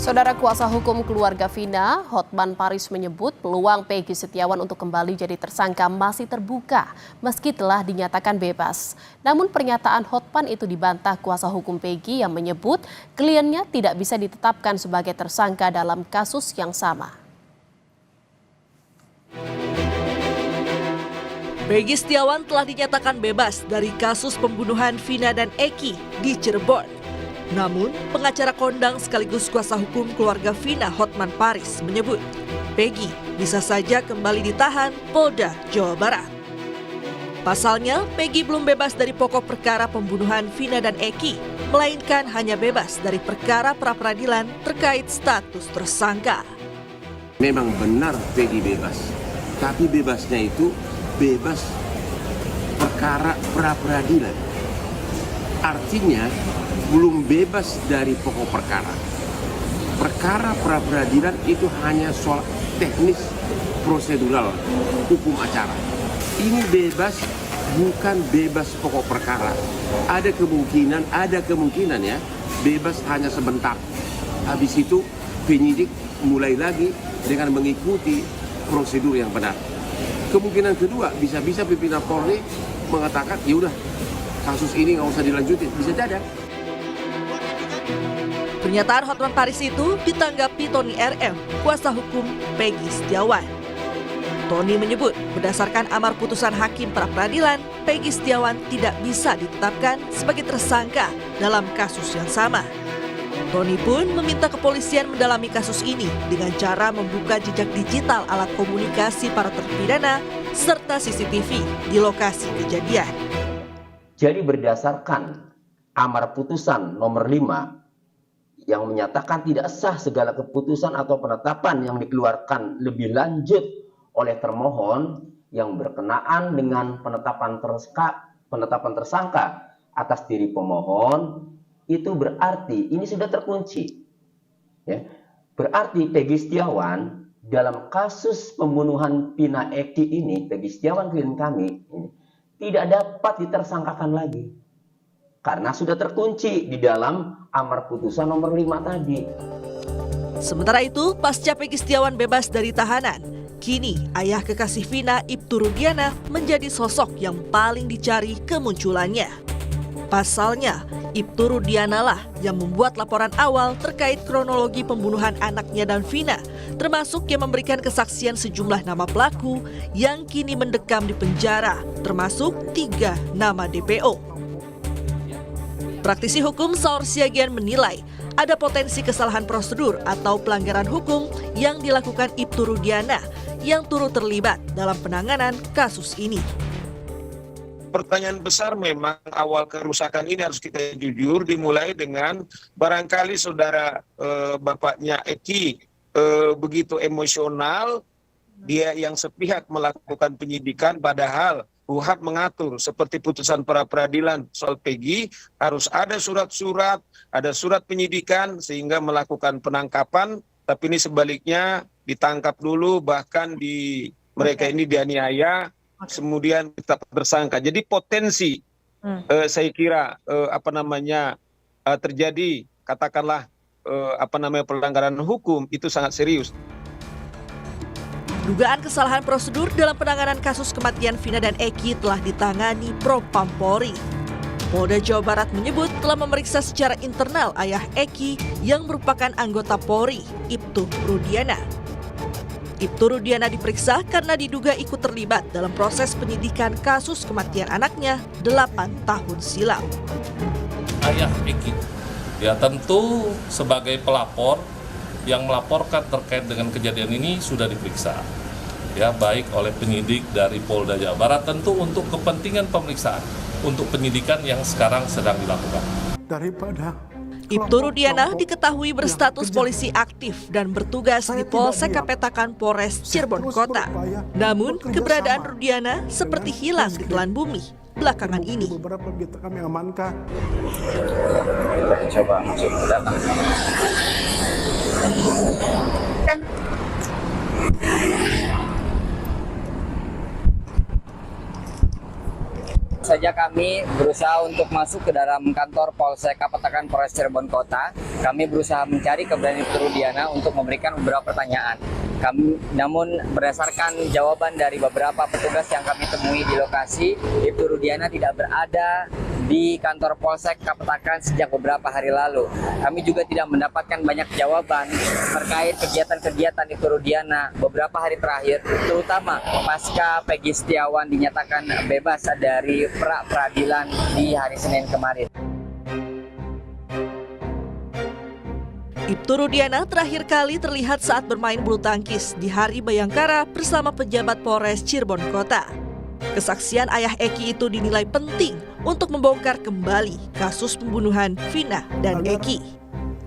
Saudara kuasa hukum keluarga Vina, Hotman Paris menyebut peluang Peggy Setiawan untuk kembali jadi tersangka masih terbuka meski telah dinyatakan bebas. Namun pernyataan Hotman itu dibantah kuasa hukum Peggy yang menyebut kliennya tidak bisa ditetapkan sebagai tersangka dalam kasus yang sama. Peggy Setiawan telah dinyatakan bebas dari kasus pembunuhan Vina dan Eki di Cirebon. Namun, pengacara kondang sekaligus kuasa hukum keluarga Vina, Hotman Paris, menyebut Peggy bisa saja kembali ditahan Polda Jawa Barat. Pasalnya, Peggy belum bebas dari pokok perkara pembunuhan Vina dan Eki, melainkan hanya bebas dari perkara pra-peradilan terkait status tersangka. Memang benar Peggy bebas, tapi bebasnya itu bebas perkara pra-peradilan. Artinya belum bebas dari pokok perkara. Perkara pra-peradilan itu hanya soal teknis prosedural hukum acara. Ini bebas, bukan bebas pokok perkara. Ada kemungkinan ya, bebas hanya sebentar. Habis itu penyidik mulai lagi dengan mengikuti prosedur yang benar. Kemungkinan kedua, bisa-bisa pimpinan Polri mengatakan, ya udah, kasus ini nggak usah dilanjutin, bisa jadi. Pernyataan Hotman Paris itu ditanggapi Tony RM, kuasa hukum Peggy Setiawan. Tony menyebut berdasarkan amar putusan hakim pra-peradilan, Peggy Setiawan tidak bisa ditetapkan sebagai tersangka dalam kasus yang sama. Tony pun meminta kepolisian mendalami kasus ini dengan cara membuka jejak digital alat komunikasi para terpidana serta CCTV di lokasi kejadian. Jadi berdasarkan amar putusan nomor 5 yang menyatakan tidak sah segala keputusan atau penetapan yang dikeluarkan lebih lanjut oleh termohon yang berkenaan dengan penetapan tersangka atas diri pemohon, itu berarti ini sudah terkunci. Ya. Berarti Peggy Setiawan dalam kasus pembunuhan Vina Eki ini, Peggy Setiawan klien kami ini, tidak dapat ditersangkakan lagi. Karena sudah terkunci di dalam amar putusan nomor 5 tadi. Sementara itu, pasca Peggy Setiawan bebas dari tahanan, kini ayah kekasih Vina, Ibtu Rudiana, menjadi sosok yang paling dicari kemunculannya. Pasalnya, Ibtu Rudiana lah yang membuat laporan awal terkait kronologi pembunuhan anaknya dan Vina, termasuk yang memberikan kesaksian sejumlah nama pelaku yang kini mendekam di penjara, termasuk 3 nama DPO. Praktisi hukum Saur Siagian menilai ada potensi kesalahan prosedur atau pelanggaran hukum yang dilakukan Ibtu Rudiana yang turut terlibat dalam penanganan kasus ini. Pertanyaan besar memang awal kerusakan ini harus kita jujur dimulai dengan barangkali saudara bapaknya Eki begitu emosional, dia yang sepihak melakukan penyidikan padahal UHAP mengatur seperti putusan pra-peradilan soal Peggy harus ada surat-surat, ada surat penyidikan sehingga melakukan penangkapan, tapi ini sebaliknya ditangkap dulu bahkan mereka ini dianiaya, kemudian tetap tersangka. Jadi potensi saya kira terjadi katakanlah pelanggaran hukum itu sangat serius. Dugaan kesalahan prosedur dalam penanganan kasus kematian Vina dan Eki telah ditangani Propam Polri. Polda Jawa Barat menyebut telah memeriksa secara internal ayah Eki yang merupakan anggota Polri, Ibtu Rudiana. Ibtu Rudiana diperiksa karena diduga ikut terlibat dalam proses penyidikan kasus kematian anaknya 8 tahun silam. Ayah Eki, ya tentu sebagai pelapor yang melaporkan terkait dengan kejadian ini sudah diperiksa, ya baik oleh penyidik dari Polda Jawa Barat tentu untuk kepentingan pemeriksaan untuk penyidikan yang sekarang sedang dilakukan. Ibtu Rudiana diketahui berstatus polisi aktif dan bertugas di Polsek Kapetakan Polres Cirebon Kota. Namun keberadaan Rudiana seperti hilang di telan bumi belakangan ini. Kami amankan. Coba masuk ke dalam. saja kami berusaha untuk masuk ke dalam kantor Polsek Kapetakan Polres Cirebon Kota. Kami berusaha mencari keberanian Ibtu Rudiana untuk memberikan beberapa pertanyaan. Namun berdasarkan jawaban dari beberapa petugas yang kami temui di lokasi, Ibtu Rudiana tidak berada di kantor Polsek Kapetakan sejak beberapa hari lalu. Kami juga tidak mendapatkan banyak jawaban terkait kegiatan-kegiatan Ibtu Rudiana beberapa hari terakhir, terutama pasca Peggy Setiawan dinyatakan bebas dari pra-peradilan di hari Senin kemarin. Ibtu Rudiana terakhir kali terlihat saat bermain bulu tangkis di Hari Bayangkara bersama pejabat Polres Cirebon Kota. Kesaksian ayah Eki itu dinilai penting untuk membongkar kembali kasus pembunuhan Vina dan Eki.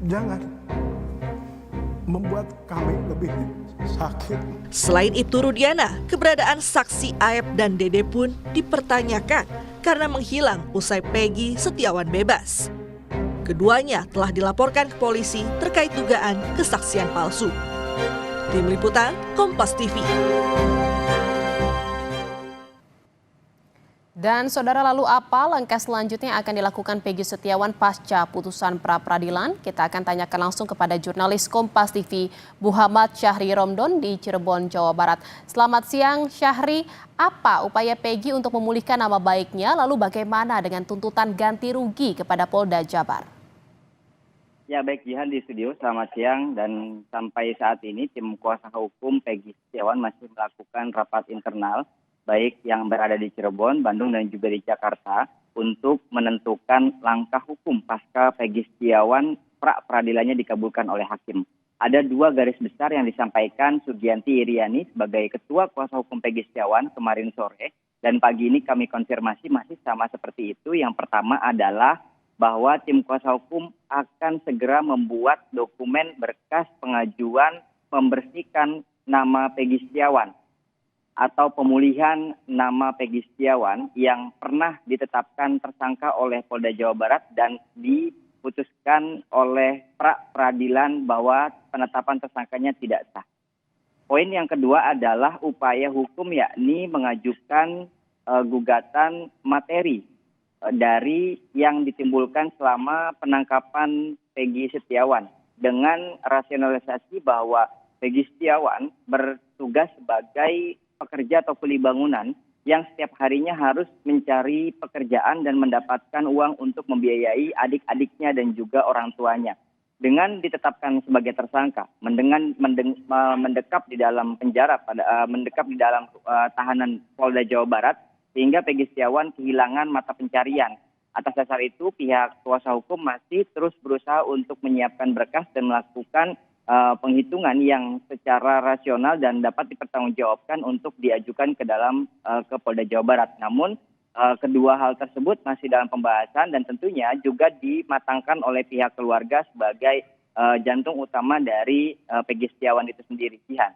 Jangan membuat kami lebih sakit. Selain Ibtu Rudiana, keberadaan saksi Aep dan Dede pun dipertanyakan karena menghilang usai Peggy Setiawan bebas. Keduanya telah dilaporkan ke polisi terkait dugaan kesaksian palsu. Tim Liputan Kompas TV. Dan saudara, lalu apa langkah selanjutnya yang akan dilakukan Peggy Setiawan pasca putusan pra-peradilan? Kita akan tanyakan langsung kepada jurnalis Kompas TV Muhammad Syahri Romdon di Cirebon, Jawa Barat. Selamat siang Syahri, apa upaya Peggy untuk memulihkan nama baiknya? Lalu bagaimana dengan tuntutan ganti rugi kepada Polda Jabar? Ya baik, Jihan di studio, selamat siang. Dan sampai saat ini tim kuasa hukum Peggy Setiawan masih melakukan rapat internal baik yang berada di Cirebon, Bandung dan juga di Jakarta untuk menentukan langkah hukum pasca Peggy Setiawan pra-peradilannya dikabulkan oleh hakim. Ada dua garis besar yang disampaikan Sugianti Iriani sebagai ketua kuasa hukum Peggy Setiawan kemarin sore, dan pagi ini kami konfirmasi masih sama seperti itu. Yang pertama adalah bahwa tim kuasa hukum akan segera membuat dokumen berkas pengajuan membersihkan nama Peggy Setiawan atau pemulihan nama Peggy Setiawan yang pernah ditetapkan tersangka oleh Polda Jawa Barat dan diputuskan oleh pra-peradilan bahwa penetapan tersangkanya tidak sah. Poin yang kedua adalah upaya hukum, yakni mengajukan gugatan materi dari yang ditimbulkan selama penangkapan Peggy Setiawan dengan rasionalisasi bahwa Peggy Setiawan bertugas sebagai pekerja atau kuli bangunan yang setiap harinya harus mencari pekerjaan dan mendapatkan uang untuk membiayai adik-adiknya dan juga orang tuanya. Dengan ditetapkan sebagai tersangka, mendekap di dalam penjara, mendekap di dalam tahanan Polda Jawa Barat, sehingga Peggy Setiawan kehilangan mata pencarian. Atas dasar itu, pihak kuasa hukum masih terus berusaha untuk menyiapkan berkas dan melakukan penghitungan yang secara rasional dan dapat dipertanggungjawabkan untuk diajukan ke Polda Jawa Barat. Namun kedua hal tersebut masih dalam pembahasan dan tentunya juga dimatangkan oleh pihak keluarga sebagai jantung utama dari Peggy Setiawan itu sendiri. Jihan.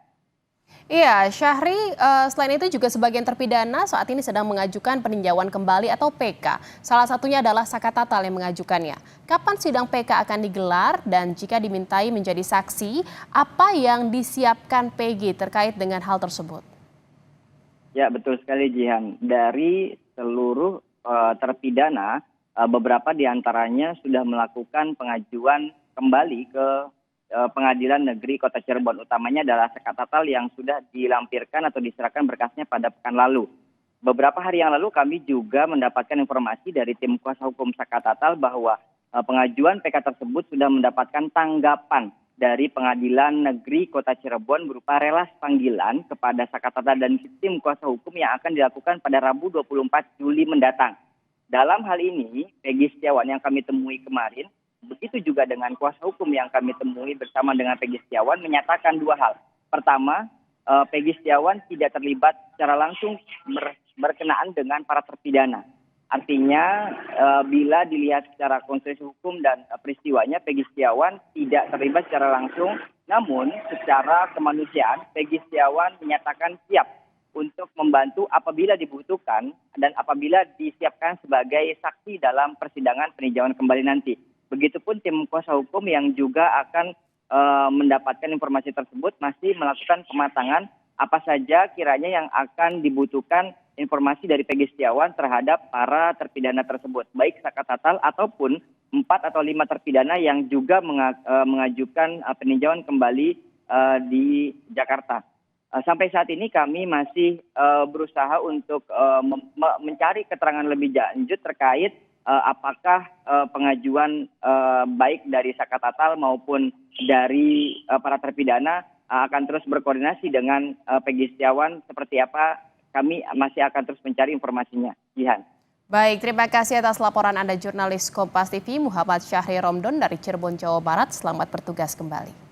Iya, Syahri, selain itu juga sebagian terpidana saat ini sedang mengajukan peninjauan kembali atau PK. Salah satunya adalah Saka Tatal yang mengajukannya. Kapan sidang PK akan digelar dan jika dimintai menjadi saksi, apa yang disiapkan Peggy terkait dengan hal tersebut? Ya, betul sekali Jihan. Dari seluruh terpidana, beberapa diantaranya sudah melakukan pengajuan kembali ke Pengadilan Negeri Kota Cirebon, utamanya adalah Saka Tatal yang sudah dilampirkan atau diserahkan berkasnya pada pekan lalu. Beberapa hari yang lalu kami juga mendapatkan informasi dari tim kuasa hukum Saka Tatal bahwa pengajuan PK tersebut sudah mendapatkan tanggapan dari Pengadilan Negeri Kota Cirebon berupa relas panggilan kepada Saka Tatal dan tim kuasa hukum yang akan dilakukan pada Rabu 24 Juli mendatang. Dalam hal ini, Peggy Setiawan yang kami temui kemarin, begitu juga dengan kuasa hukum yang kami temui bersama dengan Peggy Setiawan menyatakan dua hal. Pertama, Peggy Setiawan tidak terlibat secara langsung berkenaan dengan para terpidana. Artinya bila dilihat secara konstruksi hukum dan peristiwanya, Peggy Setiawan tidak terlibat secara langsung. Namun secara kemanusiaan, Peggy Setiawan menyatakan siap untuk membantu apabila dibutuhkan dan apabila disiapkan sebagai saksi dalam persidangan peninjauan kembali nanti. Begitupun tim kuasa hukum yang juga akan mendapatkan informasi tersebut masih melakukan pematangan apa saja kiranya yang akan dibutuhkan informasi dari Peggy Setiawan terhadap para terpidana tersebut, baik Saka Tatal ataupun 4 atau 5 terpidana yang juga mengajukan peninjauan kembali di Jakarta. Sampai saat ini kami masih berusaha untuk mencari keterangan lebih lanjut terkait apakah pengajuan baik dari Saka Tatal maupun dari para terpidana akan terus berkoordinasi dengan Peggy Setiawan seperti apa. Kami masih akan terus mencari informasinya. Jihan. Baik, terima kasih atas laporan Anda jurnalis Kompas TV Muhammad Syahri Romdon dari Cirebon, Jawa Barat. Selamat bertugas kembali.